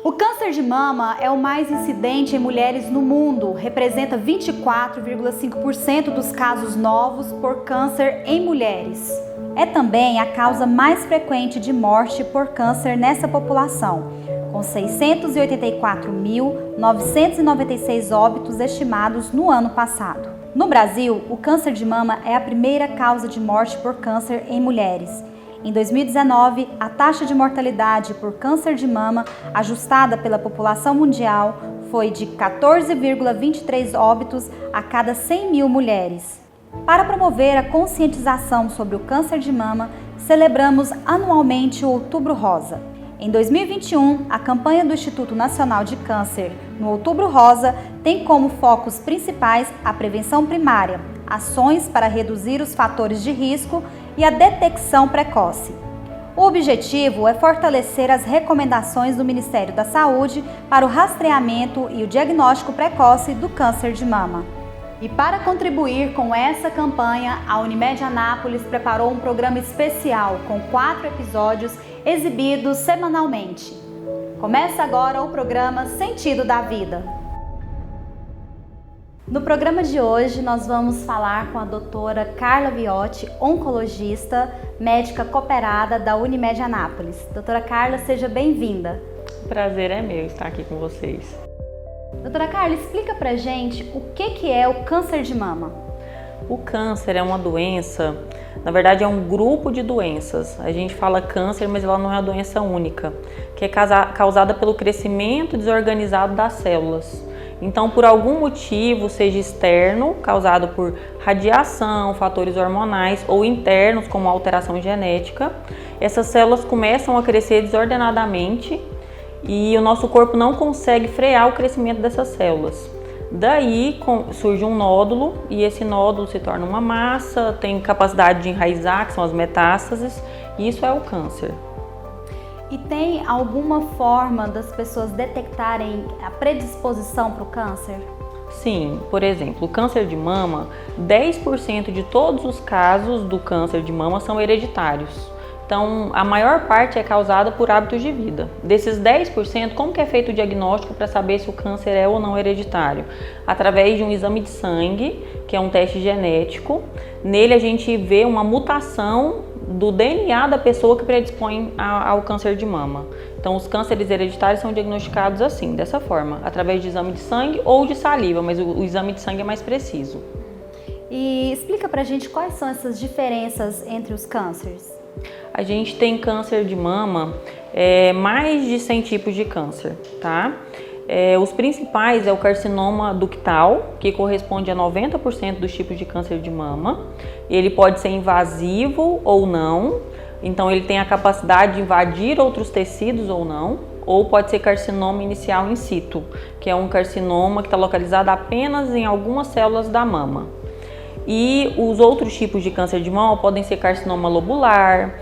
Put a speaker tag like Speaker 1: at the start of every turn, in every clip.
Speaker 1: O câncer de mama é o mais incidente em mulheres no mundo, representa 24,5% dos casos novos por câncer em mulheres. É também a causa mais frequente de morte por câncer nessa população, com 684.996 óbitos estimados no ano passado. No Brasil, o câncer de mama é a primeira causa de morte por câncer em mulheres. Em 2019, a taxa de mortalidade por câncer de mama, ajustada pela população mundial, foi de 14,23 óbitos a cada 100 mil mulheres. Para promover a conscientização sobre o câncer de mama, celebramos anualmente o Outubro Rosa. Em 2021, a campanha do Instituto Nacional de Câncer, no Outubro Rosa, tem como focos principais a prevenção primária, ações para reduzir os fatores de risco e a detecção precoce. O objetivo é fortalecer as recomendações do Ministério da Saúde para o rastreamento e o diagnóstico precoce do câncer de mama. E para contribuir com essa campanha, a Unimed Anápolis preparou um programa especial com 4 episódios exibidos semanalmente. Começa agora o programa Sentido da Vida. No programa de hoje, nós vamos falar com a doutora Carla Viotti, oncologista, médica cooperada da Unimed Anápolis. Doutora Carla, seja bem-vinda.
Speaker 2: O prazer é meu estar aqui com vocês.
Speaker 1: Doutora Carla, explica pra gente o que é o câncer de mama.
Speaker 2: O câncer é uma doença, na verdade é um grupo de doenças. A gente fala câncer, mas ela não é uma doença única, que é causada pelo crescimento desorganizado das células. Então, por algum motivo, seja externo, causado por radiação, fatores hormonais, ou internos, como alteração genética, essas células começam a crescer desordenadamente e o nosso corpo não consegue frear o crescimento dessas células. Daí surge um nódulo e esse nódulo se torna uma massa, tem capacidade de enraizar, que são as metástases, e isso é o câncer.
Speaker 1: E tem alguma forma das pessoas detectarem a predisposição para o câncer?
Speaker 2: Sim, por exemplo, o câncer de mama, 10% de todos os casos do câncer de mama são hereditários. Então, a maior parte é causada por hábitos de vida. Desses 10%, como que é feito o diagnóstico para saber se o câncer é ou não hereditário? Através de um exame de sangue, que é um teste genético. Nele a gente vê uma mutação do DNA da pessoa que predispõe ao câncer de mama. Então, os cânceres hereditários são diagnosticados assim, dessa forma, através de exame de sangue ou de saliva, mas o exame de sangue é mais preciso.
Speaker 1: E explica pra gente quais são essas diferenças entre os cânceres.
Speaker 2: A gente tem câncer de mama, mais de 100 tipos de câncer, tá? Os principais é o carcinoma ductal, que corresponde a 90% dos tipos de câncer de mama. Ele pode ser invasivo ou não, então ele tem a capacidade de invadir outros tecidos ou não, ou pode ser carcinoma inicial in situ, que é um carcinoma que está localizado apenas em algumas células da mama. E os outros tipos de câncer de mama podem ser carcinoma lobular,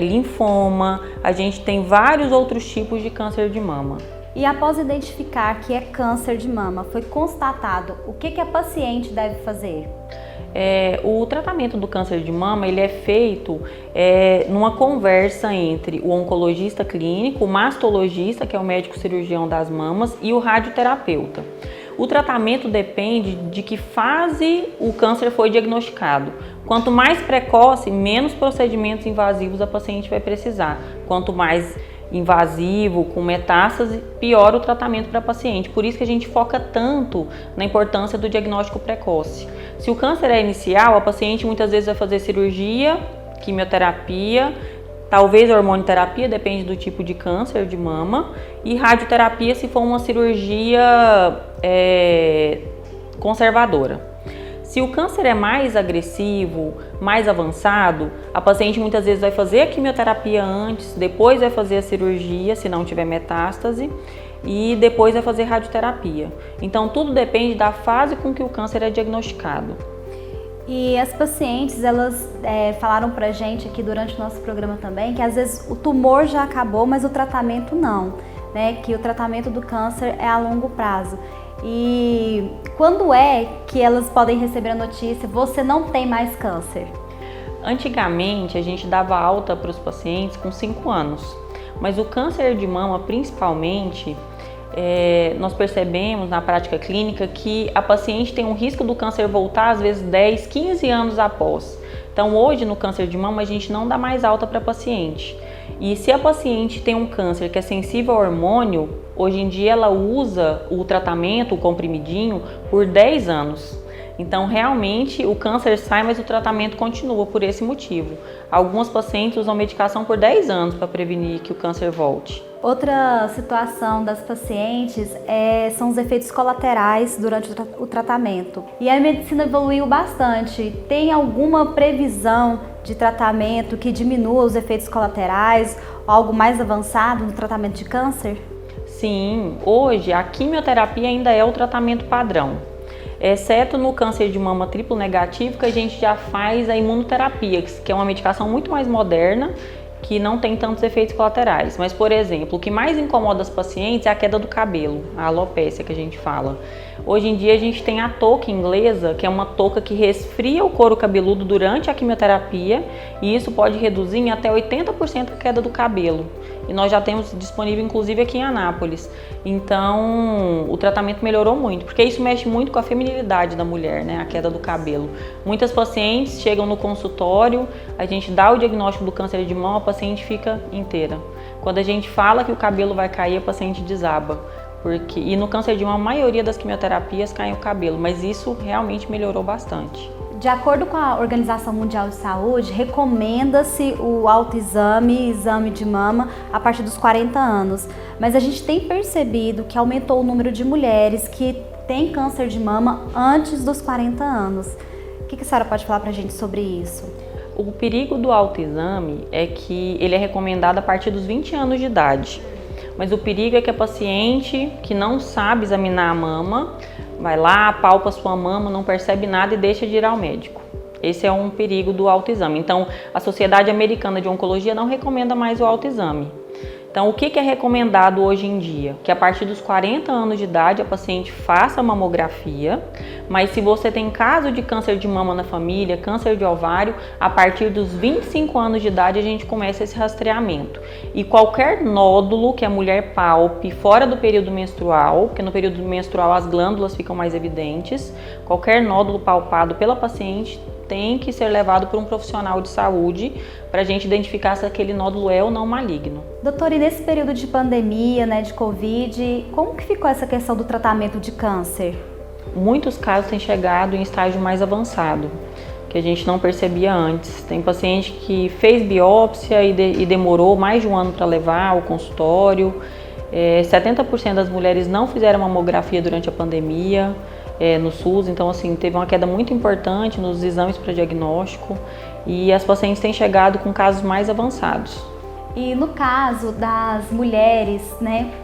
Speaker 2: linfoma, a gente tem vários outros tipos de câncer de mama.
Speaker 1: E após identificar que é câncer de mama, foi constatado, o que a paciente deve fazer?
Speaker 2: O tratamento do câncer de mama ele é feito numa conversa entre o oncologista clínico, o mastologista, que é o médico cirurgião das mamas, e o radioterapeuta. O tratamento depende de que fase o câncer foi diagnosticado. Quanto mais precoce, menos procedimentos invasivos a paciente vai precisar. Quanto mais invasivo, com metástase, pior o tratamento para a paciente. Por isso que a gente foca tanto na importância do diagnóstico precoce. Se o câncer é inicial, a paciente muitas vezes vai fazer cirurgia, quimioterapia, talvez hormonioterapia, depende do tipo de câncer de mama, e radioterapia se for uma cirurgia conservadora. Se o câncer é mais agressivo, mais avançado, a paciente muitas vezes vai fazer a quimioterapia antes, depois vai fazer a cirurgia, se não tiver metástase, e depois vai fazer radioterapia. Então tudo depende da fase com que o câncer é diagnosticado.
Speaker 1: E as pacientes, elas falaram pra gente aqui durante o nosso programa também que às vezes o tumor já acabou, mas o tratamento não, né? Que o tratamento do câncer é a longo prazo. E quando é que elas podem receber a notícia, você não tem mais câncer?
Speaker 2: Antigamente, a gente dava alta para os pacientes com 5 anos. Mas o câncer de mama, principalmente, nós percebemos na prática clínica que a paciente tem um risco do câncer voltar às vezes 10, 15 anos após. Então hoje no câncer de mama a gente não dá mais alta para a paciente. E se a paciente tem um câncer que é sensível ao hormônio, hoje em dia ela usa o tratamento, o comprimidinho, por 10 anos. Então realmente o câncer sai, mas o tratamento continua por esse motivo. Algumas pacientes usam medicação por 10 anos para prevenir que o câncer volte.
Speaker 1: Outra situação das pacientes são os efeitos colaterais durante o tratamento. E a medicina evoluiu bastante. Tem alguma previsão de tratamento que diminua os efeitos colaterais, algo mais avançado no tratamento de câncer?
Speaker 2: Sim, hoje a quimioterapia ainda é o tratamento padrão, exceto no câncer de mama triplo negativo, que a gente já faz a imunoterapia, que é uma medicação muito mais moderna, que não tem tantos efeitos colaterais. Mas, por exemplo, o que mais incomoda as pacientes é a queda do cabelo, a alopécia que a gente fala. Hoje em dia a gente tem a touca inglesa, que é uma touca que resfria o couro cabeludo durante a quimioterapia, e isso pode reduzir em até 80% a queda do cabelo. E nós já temos disponível inclusive aqui em Anápolis. Então o tratamento melhorou muito, porque isso mexe muito com a feminilidade da mulher, né? A queda do cabelo. Muitas pacientes chegam no consultório, a gente dá o diagnóstico do câncer de mama, a paciente fica inteira. Quando a gente fala que o cabelo vai cair, a paciente desaba. E no câncer de mama, a maioria das quimioterapias cai o cabelo, mas isso realmente melhorou bastante.
Speaker 1: De acordo com a Organização Mundial de Saúde, recomenda-se o autoexame, exame de mama, a partir dos 40 anos. Mas a gente tem percebido que aumentou o número de mulheres que têm câncer de mama antes dos 40 anos. O que a senhora pode falar pra gente sobre isso?
Speaker 2: O perigo do autoexame é que ele é recomendado a partir dos 20 anos de idade. Mas o perigo é que a paciente que não sabe examinar a mama, vai lá, palpa sua mama, não percebe nada e deixa de ir ao médico. Esse é um perigo do autoexame. Então, a Sociedade Americana de Oncologia não recomenda mais o autoexame. Então, o que é recomendado hoje em dia? Que a partir dos 40 anos de idade a paciente faça a mamografia, mas se você tem caso de câncer de mama na família, câncer de ovário, a partir dos 25 anos de idade a gente começa esse rastreamento. E qualquer nódulo que a mulher palpe fora do período menstrual, porque no período menstrual as glândulas ficam mais evidentes, qualquer nódulo palpado pela paciente tem que ser levado por um profissional de saúde para a gente identificar se aquele nódulo é ou não maligno.
Speaker 1: Doutora, e nesse período de pandemia, de Covid, como que ficou essa questão do tratamento de câncer?
Speaker 2: Muitos casos têm chegado em estágio mais avançado, que a gente não percebia antes. Tem paciente que fez biópsia e demorou mais de um ano para levar ao consultório. 70% das mulheres não fizeram mamografia durante a pandemia. No SUS, então assim, teve uma queda muito importante nos exames para diagnóstico e as pacientes têm chegado com casos mais avançados.
Speaker 1: E no caso das mulheres,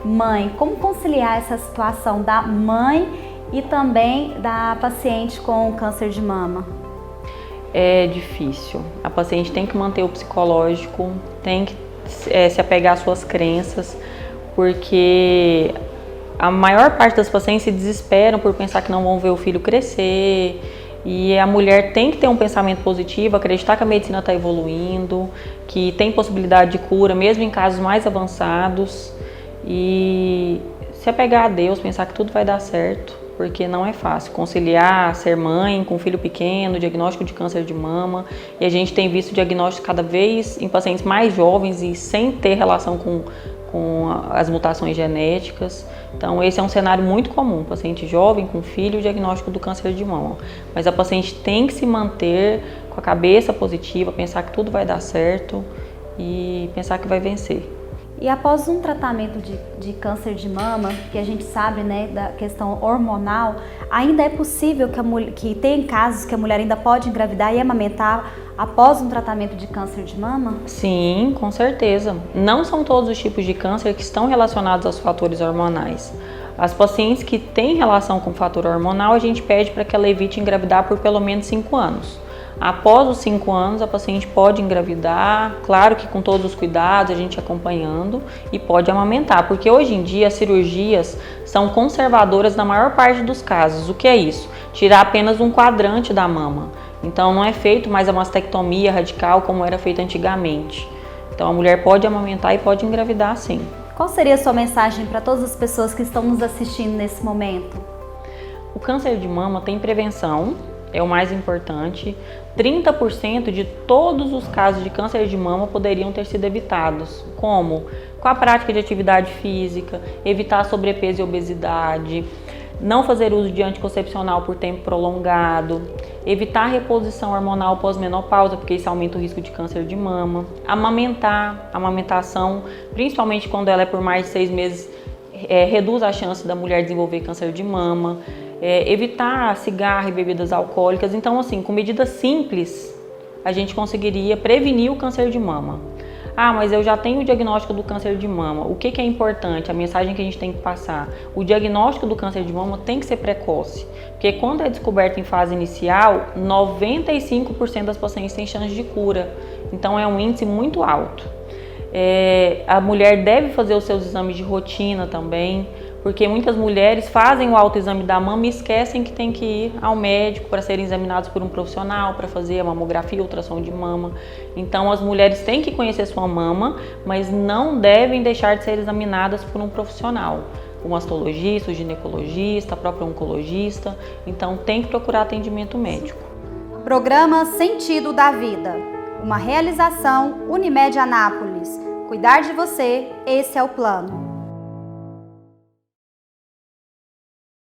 Speaker 1: mãe, como conciliar essa situação da mãe e também da paciente com câncer de mama?
Speaker 2: É difícil. A paciente tem que manter o psicológico, tem que se apegar às suas crenças, porque a maior parte das pacientes se desesperam por pensar que não vão ver o filho crescer, e a mulher tem que ter um pensamento positivo, acreditar que a medicina está evoluindo, que tem possibilidade de cura, mesmo em casos mais avançados, e se apegar a Deus, pensar que tudo vai dar certo, porque não é fácil conciliar ser mãe com filho pequeno, diagnóstico de câncer de mama, e a gente tem visto diagnóstico cada vez em pacientes mais jovens e sem ter relação com as mutações genéticas. Então esse é um cenário muito comum, paciente jovem com filho, o diagnóstico do câncer de mama. Mas a paciente tem que se manter com a cabeça positiva, pensar que tudo vai dar certo e pensar que vai vencer.
Speaker 1: E após um tratamento de câncer de mama, que a gente sabe, da questão hormonal, ainda é possível que tem casos que a mulher ainda pode engravidar e amamentar após um tratamento de câncer de mama?
Speaker 2: Sim, com certeza. Não são todos os tipos de câncer que estão relacionados aos fatores hormonais. As pacientes que têm relação com o fator hormonal, a gente pede para que ela evite engravidar por pelo menos 5 anos. Após os 5 anos, a paciente pode engravidar, claro que com todos os cuidados, a gente acompanhando, e pode amamentar, porque hoje em dia as cirurgias são conservadoras na maior parte dos casos. O que é isso? Tirar apenas um quadrante da mama. Então não é feito mais a mastectomia radical como era feito antigamente. Então a mulher pode amamentar e pode engravidar sim.
Speaker 1: Qual seria a sua mensagem para todas as pessoas que estão nos assistindo nesse momento?
Speaker 2: O câncer de mama tem prevenção, é o mais importante. 30% de todos os casos de câncer de mama poderiam ter sido evitados. Como? Com a prática de atividade física, evitar sobrepeso e obesidade, não fazer uso de anticoncepcional por tempo prolongado, evitar reposição hormonal pós-menopausa, porque isso aumenta o risco de câncer de mama, amamentar, amamentação, principalmente quando ela é por mais de 6 meses, reduz a chance da mulher desenvolver câncer de mama, evitar cigarro e bebidas alcoólicas. Então, assim, com medidas simples, a gente conseguiria prevenir o câncer de mama. Ah, mas eu já tenho o diagnóstico do câncer de mama. O que é importante? A mensagem que a gente tem que passar. O diagnóstico do câncer de mama tem que ser precoce. Porque quando é descoberto em fase inicial, 95% das pacientes têm chance de cura. Então é um índice muito alto. A mulher deve fazer os seus exames de rotina também, porque muitas mulheres fazem o autoexame da mama e esquecem que tem que ir ao médico para serem examinados por um profissional, para fazer a mamografia, a ultrassom de mama. Então as mulheres têm que conhecer sua mama, mas não devem deixar de ser examinadas por um profissional. O mastologista, o ginecologista, a própria oncologista. Então tem que procurar atendimento médico.
Speaker 1: Programa Sentido da Vida. Uma realização Unimed Anápolis. Cuidar de você, esse é o plano.